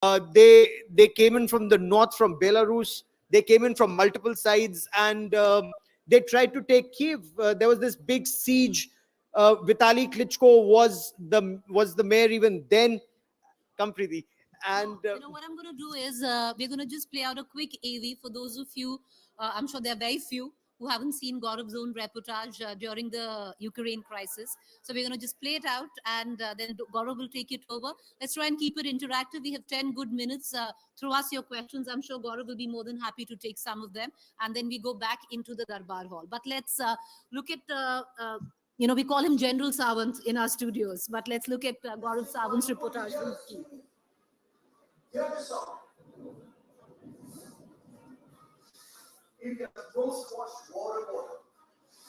They came in from the north, from Belarus. They came in from multiple sides, and they tried to take Kyiv. There was this big siege. Vitali Klitschko was the mayor even then. Come, Preeti. And what I'm going to do is we're going to just play out a quick AV for those of you. I'm sure there are very few who haven't seen Gaurav's own reportage during the Ukraine crisis. So we're going to just play it out, and then Gaurav will take it over. Let's try and keep it interactive. We have 10 good minutes. Throw us your questions. I'm sure Gaurav will be more than happy to take some of them. And then we go back into the Darbar Hall. But let's look at... we call him General Sawant in our studios, but let's look at Gaurav Sawant's reportage from Kyiv. India's most watched war reporter.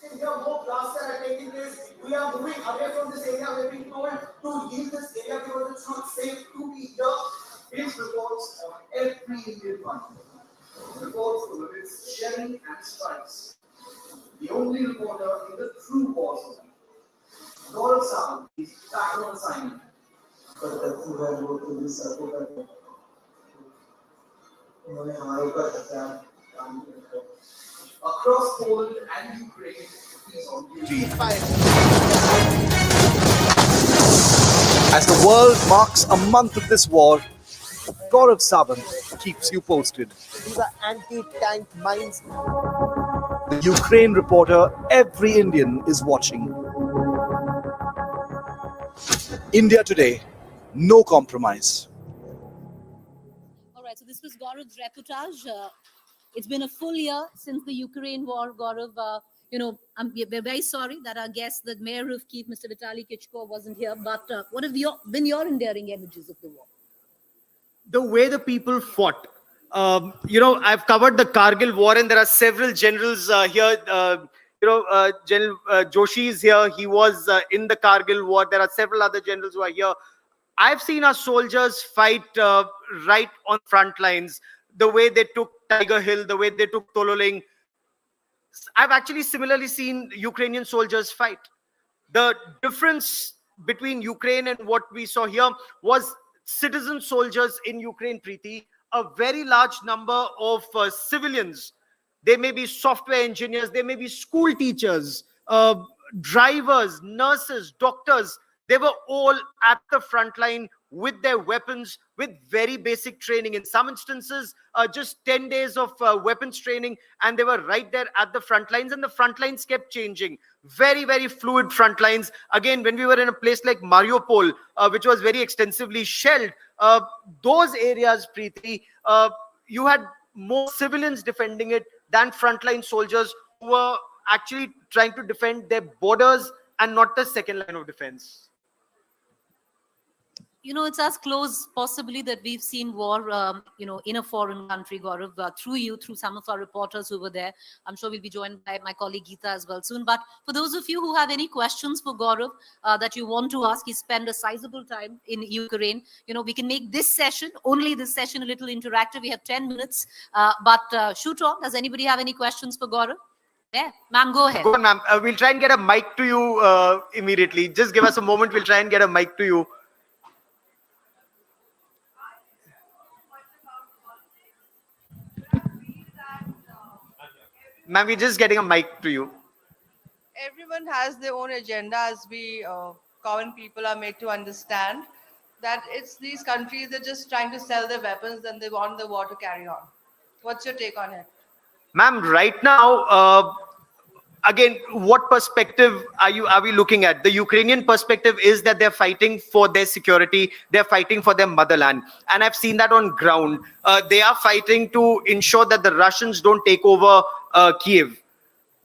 In here, more blasts are taking place. We are moving away from this area. We're being told to leave this area because it's not safe to be here. His reports on every Indian front. Reports from its shelling and strikes. The only reporter in the true war zone. Gaurav Sawant is back on assignment. Across Poland and Ukraine, he's on duty. As the world marks a month of this war, Gaurav Sawant keeps you posted. these are anti-tank mines. The Ukraine reporter every Indian is watching. India Today, no compromise. All right, so this was Gaurav's reportage. It's been a full year since the Ukraine war, Gaurav. We're very sorry that our guest, the mayor of Kyiv, Mr. Vitali Klitschko, wasn't here. But what have been your endearing images of the war? The way the people fought. I've covered the Kargil war, and there are several generals here. General Joshi is here. He was in the Kargil war. There are several other generals who are here. I've seen our soldiers fight right on front lines. The way they took Tiger Hill, the way they took Tololing. I've actually similarly seen Ukrainian soldiers fight. The difference between Ukraine and what we saw here was citizen soldiers in Ukraine, Preeti. A very large number of civilians. They may be software engineers, they may be school teachers, drivers, nurses, doctors. They were all at the front line with their weapons, with very basic training. In some instances, just 10 days of weapons training, and they were right there at the front lines, and the front lines kept changing. Very, very fluid front lines. Again, when we were in a place like Mariupol, which was very extensively shelled, those areas, Preeti, you had more civilians defending it than frontline soldiers who were actually trying to defend their borders and not the second line of defense. It's as close possibly that we've seen war, in a foreign country, Gaurav, through some of our reporters who were there. I'm sure we'll be joined by my colleague Geeta as well soon. But for those of you who have any questions for Gaurav that you want to ask, he spent a sizable time in Ukraine. We can make only this session, a little interactive. We have 10 minutes. But shoot on. Does anybody have any questions for Gaurav? Yeah, ma'am, go ahead. Go on, ma'am. We'll try and get a mic to you immediately. Just give us a moment. We'll try and get a mic to you. Ma'am, we're just getting a mic to you. Everyone has their own agenda, as we common people are made to understand that it's these countries that are just trying to sell their weapons and they want the war to carry on. What's your take on it? Ma'am, right now, again, what perspective are we looking at? The Ukrainian perspective is that they're fighting for their security. They're fighting for their motherland. And I've seen that on ground. They are fighting to ensure that the Russians don't take over Kyiv.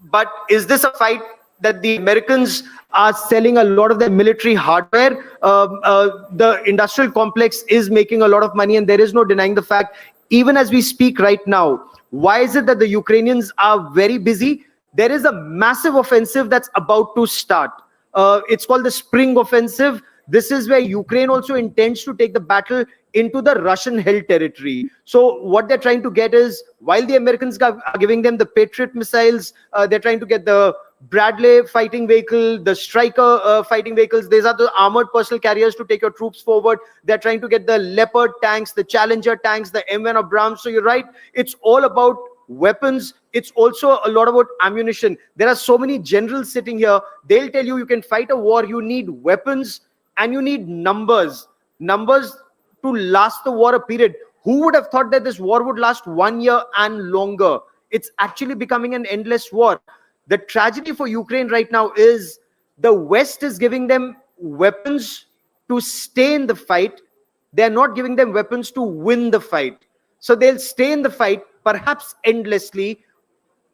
But is this a fight that the Americans are selling a lot of their military hardware? The industrial complex is making a lot of money, and there is no denying the fact, even as we speak right now. Why is it that the Ukrainians are very busy? There is a massive offensive that's about to start. It's called the Spring Offensive. This is where Ukraine also intends to take the battle into the Russian-held territory. So what they're trying to get is, while the Americans are giving them the Patriot missiles, they're trying to get the Bradley fighting vehicle, the Striker fighting vehicles. These are the armored personal carriers to take your troops forward. They're trying to get the Leopard tanks, the Challenger tanks, the M1 Abrams. So you're right. It's all about weapons. It's also a lot about ammunition. There are so many generals sitting here. They'll tell you can fight a war. You need weapons and you need numbers. Numbers to last the war a period. Who would have thought that this war would last 1 year and longer? It's actually becoming an endless war. The tragedy for Ukraine right now is the West is giving them weapons to stay in the fight. They're not giving them weapons to win the fight. So they'll stay in the fight, perhaps endlessly,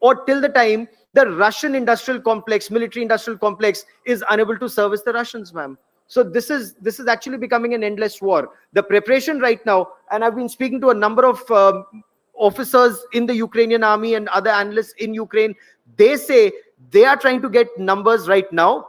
or till the time the Russian industrial complex, military industrial complex, is unable to service the Russians, ma'am. So this is actually becoming an endless war. The preparation right now, and I've been speaking to a number of officers in the Ukrainian army and other analysts in Ukraine. They say they are trying to get numbers right now,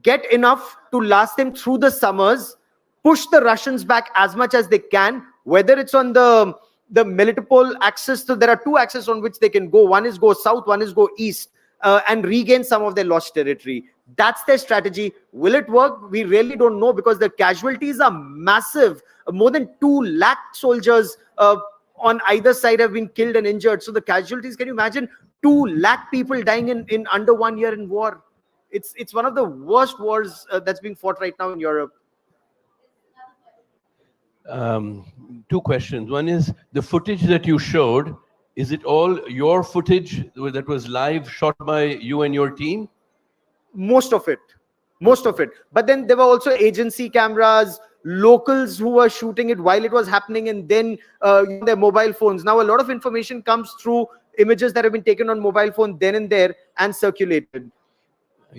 get enough to last them through the summers, push the Russians back as much as they can, whether it's on the Melitopol axis. So there are two axes on which they can go. One is go south, one is go east, and regain some of their lost territory. That's their strategy. Will it work? We really don't know, because the casualties are massive. More than 2 lakh soldiers on either side have been killed and injured. So the casualties, can you imagine 2 lakh people dying in under 1 year in war? It's one of the worst wars that's being fought right now in Europe. Two questions. One is, the footage that you showed, is it all your footage that was live shot by you and your team? Most of it. But then there were also agency cameras, locals who were shooting it while it was happening, and then their mobile phones. Now a lot of information comes through images that have been taken on mobile phone then and there and circulated.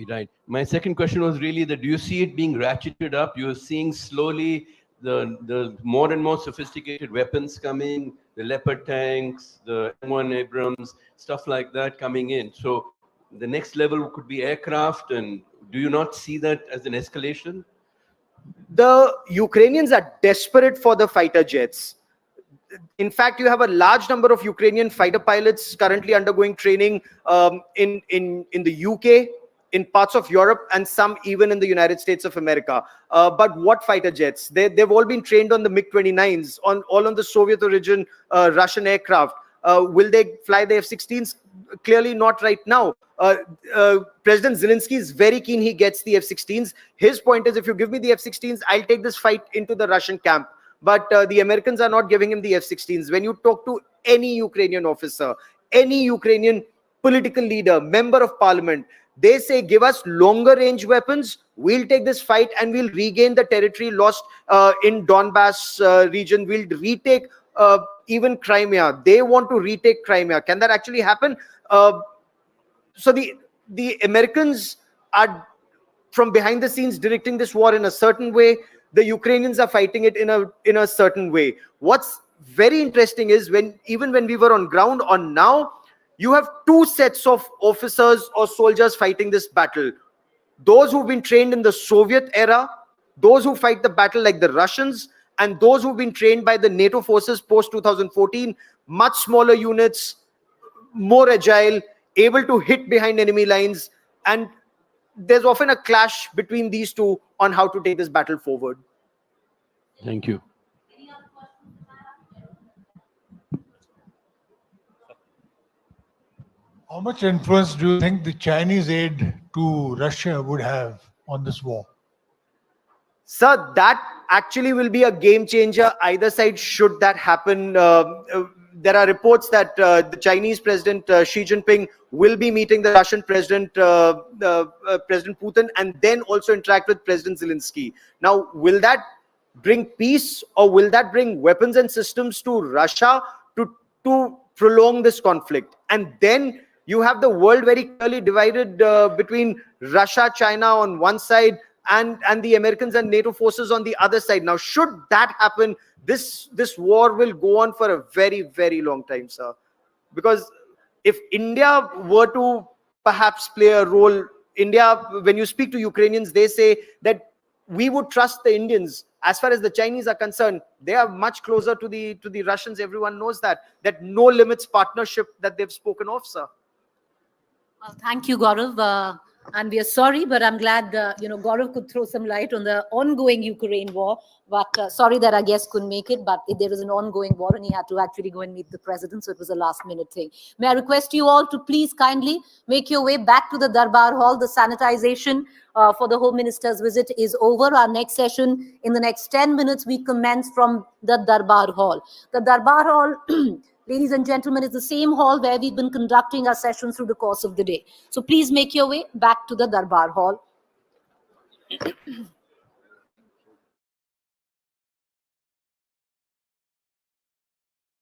Right. My second question was really that, do you see it being ratcheted up? You're seeing slowly the more and more sophisticated weapons coming, the Leopard tanks, the M1 Abrams, stuff like that coming in. So the next level could be aircraft. And do you not see that as an escalation? The Ukrainians are desperate for the fighter jets. In fact, you have a large number of Ukrainian fighter pilots currently undergoing training in the UK, in parts of Europe, and some even in the United States of America. But what fighter jets? They've all been trained on the MiG-29s, all on the Soviet origin Russian aircraft. Will they fly the F-16s? Clearly not right now. President Zelensky is very keen he gets the F-16s. His point is, if you give me the F-16s, I'll take this fight into the Russian camp. But the Americans are not giving him the F-16s. When you talk to any Ukrainian officer, any Ukrainian political leader, member of parliament, they say, give us longer range weapons, we'll take this fight and we'll regain the territory lost in Donbass region. We'll retake even Crimea. They want to retake Crimea. Can that actually happen? So the Americans are from behind the scenes directing this war in a certain way. The Ukrainians are fighting it in a certain way. What's very interesting is, even when we were on ground, on now, you have two sets of officers or soldiers fighting this battle. Those who've been trained in the Soviet era, those who fight the battle like the Russians, and those who've been trained by the NATO forces post 2014, much smaller units, more agile, able to hit behind enemy lines. And there's often a clash between these two on how to take this battle forward. Thank you. How much influence do you think the Chinese aid to Russia would have on this war? Sir, that actually will be a game changer either side should that happen. There are reports that the Chinese President Xi Jinping will be meeting the Russian President President Putin, and then also interact with President Zelensky. Now, will that bring peace, or will that bring weapons and systems to Russia to prolong this conflict? And then you have the world very clearly divided between Russia, China on one side, and the Americans and NATO forces on the other side. Now, should that happen, this war will go on for a very, very long time, sir. Because if India were to perhaps play a role, India, when you speak to Ukrainians, they say that we would trust the Indians. As far as the Chinese are concerned, they are much closer to the Russians. Everyone knows that no limits partnership that they've spoken of, sir. Well, thank you, Gaurav. And we are sorry, but I'm glad, Gaurav could throw some light on the ongoing Ukraine war. But sorry that our guest couldn't make it, but there is an ongoing war and he had to actually go and meet the president. So it was a last minute thing. May I request you all to please kindly make your way back to the Darbar Hall. The sanitization for the Home Minister's visit is over. Our next session in the next 10 minutes, we commence from the Darbar Hall. The Darbar Hall, ladies and gentlemen, is the same hall where we've been conducting our sessions through the course of the day. So please make your way back to the Darbar Hall.